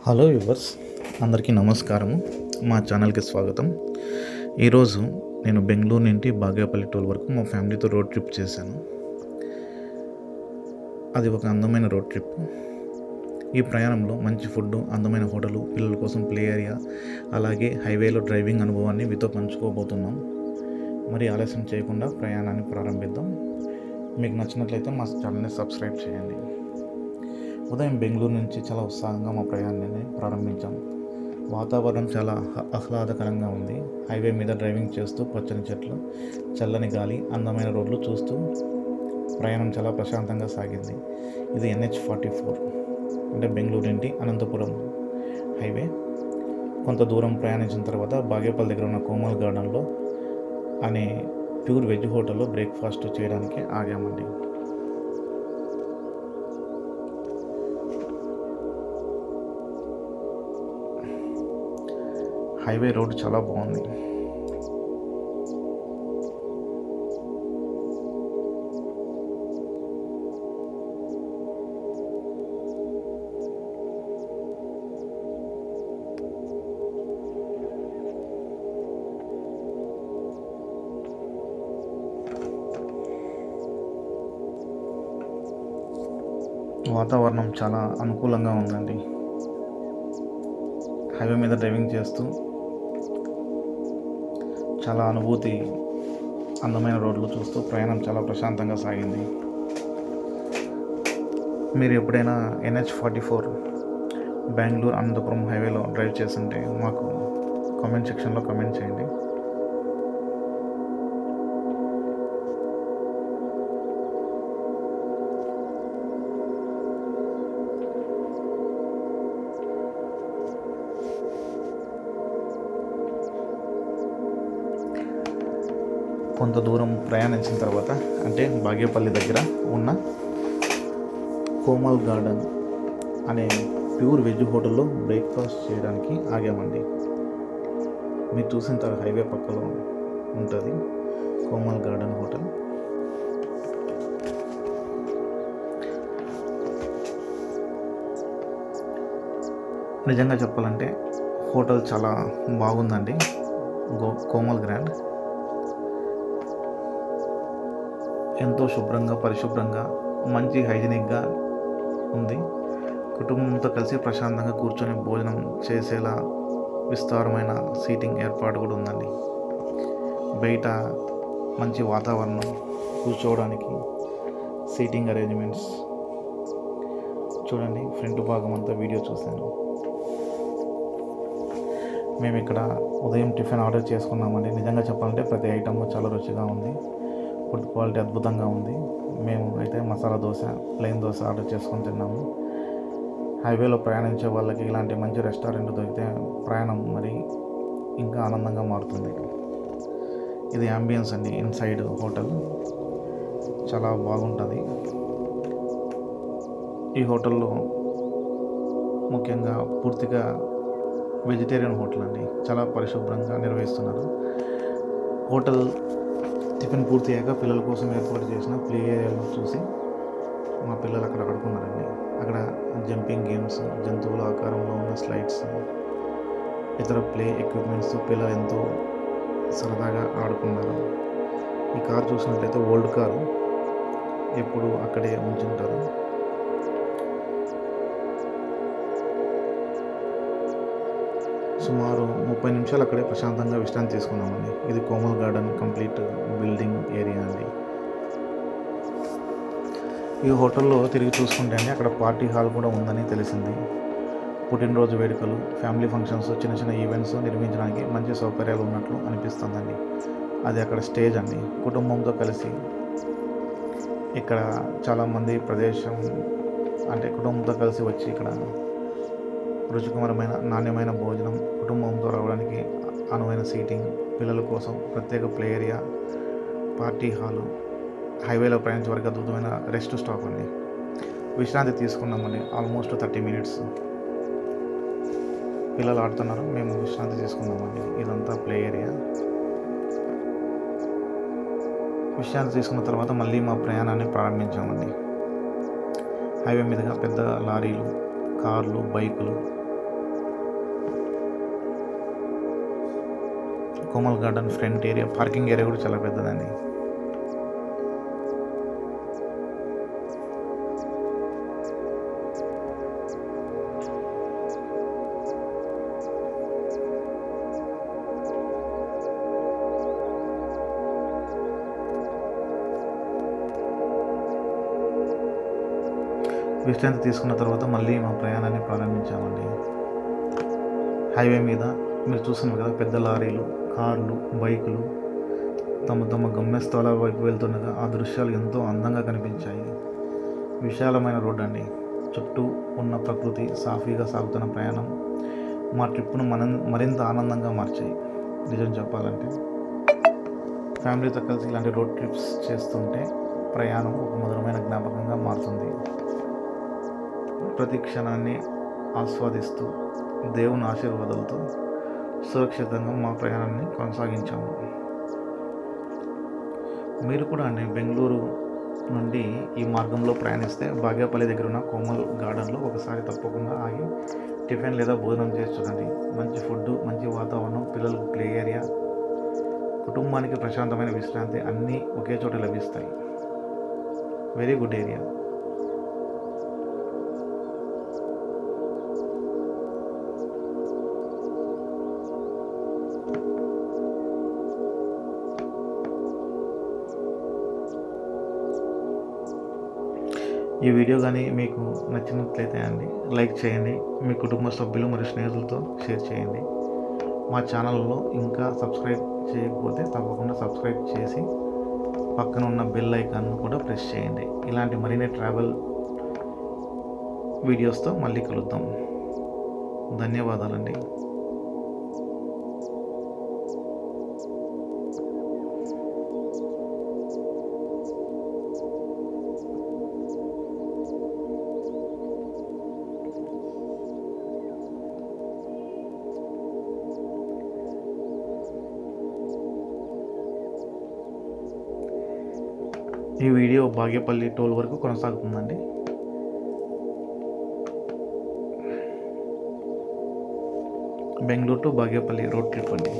Hello viewers, అందరికీ నమస్కారము. మా ఛానల్కి స్వాగతం. ఈరోజు నేను బెంగళూరు నుండి బాగేపల్లి టోల్ వరకు మా ఫ్యామిలీతో రోడ్ ట్రిప్ చేశాను. అది ఒక అందమైన రోడ్ ట్రిప్. ఈ ప్రయాణంలో మంచి ఫుడ్, అందమైన హోటలు, పిల్లల కోసం ప్లే ఏరియా, అలాగే హైవేలో డ్రైవింగ్ అనుభవాన్ని మీతో పంచుకోబోతున్నాం. మరి ఆలస్యం చేయకుండా ప్రయాణాన్ని ప్రారంభిద్దాం. మీకు నచ్చినట్లయితే మా ఛానల్ని సబ్స్క్రైబ్ చేయండి. ఉదయం బెంగళూరు నుంచి చాలా ఉత్సాహంగా మా ప్రయాణాన్ని ప్రారంభించాం. వాతావరణం చాలా ఆహ్లాదకరంగా ఉంది. హైవే మీద డ్రైవింగ్ చేస్తూ పచ్చని చెట్లు, చల్లని గాలి, అందమైన రోడ్లు చూస్తూ ప్రయాణం చాలా ప్రశాంతంగా సాగింది. ఇది NH44 అంటే బెంగళూరు నుండి అనంతపురం హైవే. కొంత దూరం ప్రయాణించిన తర్వాత బాగేపల్లి దగ్గర ఉన్న కోమల్ గార్డెన్లో అనే ప్యూర్ వెజ్ హోటల్లో బ్రేక్ఫాస్ట్ చేయడానికి ఆగామండి. హైవే రోడ్ చాలా బాగుంది. వాతావరణం చాలా అనుకూలంగా ఉందండి. హైవే మీద డ్రైవింగ్ చేస్తూ చాలా అనుభూతి, అందమైన రోడ్లు చూస్తూ ప్రయాణం చాలా ప్రశాంతంగా సాగింది. మీరు ఎప్పుడైనా NH44 బెంగళూరు అనంతపురం హైవేలో డ్రైవ్ చేస్తుంటే మాకు కామెంట్ సెక్షన్లో కామెంట్ చేయండి. కొంత దూరం ప్రయాణించిన తర్వాత అంటే బాగేపల్లి దగ్గర ఉన్న కోమల్ గార్డెన్ అనే ప్యూర్ వెజ్ హోటల్లో బ్రేక్ఫాస్ట్ చేయడానికి ఆగామండి. మీరు చూసిన హైవే పక్కలో ఉంటుంది కోమల్ గార్డెన్ హోటల్. నిజంగా చెప్పాలంటే హోటల్ చాలా బాగుందండి. కోమల్ గ్రాండ్ ఎంతో శుభ్రంగా, పరిశుభ్రంగా, మంచి హైజీనిక్గా ఉంది. కుటుంబంతో కలిసి ప్రశాంతంగా కూర్చొని భోజనం చేసేలా విస్తారమైన సీటింగ్ ఏర్పాటు కూడా ఉందండి. బయట మంచి వాతావరణం, కూర్చోవడానికి సీటింగ్ అరేంజ్మెంట్స్ చూడండి. ఫ్రంట్ భాగం అంతా వీడియో చూశాను. మేము ఇక్కడ ఉదయం టిఫిన్ ఆర్డర్ చేసుకున్నామండి. నిజంగా చెప్పాలంటే ప్రతి ఐటమ్ చాలా రుచిగా ఉంది. ఫుడ్ క్వాలిటీ అద్భుతంగా ఉంది. మేము అయితే మసాలా దోశ, ప్లెయిన్ దోశ ఆర్డర్ చేసుకొని తిన్నాము. హైవేలో ప్రయాణించే వాళ్ళకి ఇలాంటి మంచి రెస్టారెంట్ దొరికితే ప్రయాణం మరి ఇంకా ఆనందంగా మారుతుంది. ఇది యాంబియన్స్ అండి. ఇన్సైడ్ హోటల్ చాలా బాగుంటుంది. ఈ హోటల్లో ముఖ్యంగా పూర్తిగా వెజిటేరియన్ హోటల్ అండి. చాలా పరిశుభ్రంగా నిర్వహిస్తున్నారు. హోటల్ టిఫిన్ పూర్తి అయ్యాక పిల్లల కోసం ఏర్పాటు చేసిన ప్లే ఏరియాలో చూసి మా పిల్లలు అక్కడ ఆడుకున్నారండి. అక్కడ జంపింగ్ గేమ్స్, జంతువుల ఆకారంలో ఉన్న స్లైడ్స్, ఇతర ప్లే ఎక్విప్మెంట్స్ పిల్లలు ఎంతో సరదాగా ఆడుకున్నారు. ఈ కారు చూసినట్లయితే ఓల్డ్ కారు, ఎప్పుడు అక్కడే ఉంచుంటారు. సుమారు 30 నిమిషాలు అక్కడే ప్రశాంతంగా విశ్రాంతి తీసుకున్నామండి. ఇది Komal garden complete building area అండి. ఈ హోటల్లో తిరిగి చూసుకుంటే అండి అక్కడ పార్టీ హాల్ కూడా ఉందని తెలిసింది. పుట్టినరోజు వేడుకలు, ఫ్యామిలీ ఫంక్షన్స్, చిన్న చిన్న ఈవెంట్స్ నిర్వహించడానికి మంచి సౌకర్యాలు ఉన్నట్లు అనిపిస్తుందండి. అది అక్కడ స్టేజ్ అండి. కుటుంబంతో కలిసి ఇక్కడ చాలామంది ప్రదేశం అంటే కుటుంబంతో కలిసి వచ్చి ఇక్కడ రుచికరమైన నాణ్యమైన భోజనం, కుటుంబంతో రావడానికి అనువైన సీటింగ్, పిల్లల కోసం ప్రత్యేక ప్లే ఏరియా, పార్టీ హాలు, హైవేలో ప్రయాణించే వరకు అద్భుతమైన రెస్ట్ స్టాప్ అండి. విశ్రాంతి తీసుకున్నామండి. ఆల్మోస్ట్ 30 మినిట్స్ పిల్లలు ఆడుతున్నారు, మేము విశ్రాంతి తీసుకున్నామండి. ఇదంతా ప్లే ఏరియా. విశ్రాంతి తీసుకున్న తర్వాత మళ్ళీ మా ప్రయాణాన్ని ప్రారంభించామండి. హైవే మీదుగా పెద్ద లారీలు, కార్లు, బైకులు Komal garden front area, parking area కూడా చాలా పెద్దదండి. విశ్రాంతి తీసుకున్న తర్వాత మళ్ళీ మా ప్రయాణాన్ని ప్రారంభించామండి. హైవే మీద మీరు చూస్తున్నారు కదా, పెద్ద లారీలు, కార్లు, బైకులు తమ గమ్యస్థానాల వైపు వెళ్తుండగా ఆ దృశ్యాలు ఎంతో అందంగా కనిపించాయి. విశాలమైన రోడ్డు అండి, చుట్టూ ఉన్న ప్రకృతి, సాఫీగా సాగుతున్న ప్రయాణం మా ట్రిప్ను మరింత ఆనందంగా మార్చాయి. నిజం చెప్పాలంటే ఫ్యామిలీతో కలిసి ఇలాంటి రోడ్ ట్రిప్స్ చేస్తుంటే ప్రయాణం ఒక మధురమైన జ్ఞాపకంగా మారుతుంది. ప్రతి క్షణాన్ని ఆస్వాదిస్తూ దేవుని ఆశీర్వాదాలతో సురక్షితంగా మా ప్రయాణాన్ని కొనసాగించాము. మీరు కూడా అండి బెంగళూరు నుండి ఈ మార్గంలో ప్రయాణిస్తే బాగేపల్లి దగ్గర ఉన్న కోమల్ గార్డెన్లో ఒకసారి తప్పకుండా ఆగి టిఫిన్ లేదా భోజనం చేసి చూడండి. మంచి ఫుడ్, మంచి వాతావరణం, పిల్లలకు ప్లే ఏరియా, కుటుంబానికి ప్రశాంతమైన విశ్రాంతి అన్నీ ఒకే చోట లభిస్తాయి. Very good area. ఈ వీడియో కానీ మీకు నచ్చినట్లయితే అండి లైక్ చేయండి, మీ కుటుంబ సభ్యులు మరియు స్నేహితులతో షేర్ చేయండి. మా ఛానల్లో ఇంకా సబ్స్క్రైబ్ చేయకపోతే తప్పకుండా సబ్స్క్రైబ్ చేసి పక్కన ఉన్న బెల్ ఐకాన్ను కూడా ప్రెస్ చేయండి. ఇలాంటి మరిన్ని ట్రావెల్ వీడియోస్తో మళ్ళీ కలుద్దాం. ధన్యవాదాలండి. ఈ వీడియో బాగేపల్లి టోల్ వరకు కొనసాగుతుందండి. Bengaluru to Bagepalli road trip అండి.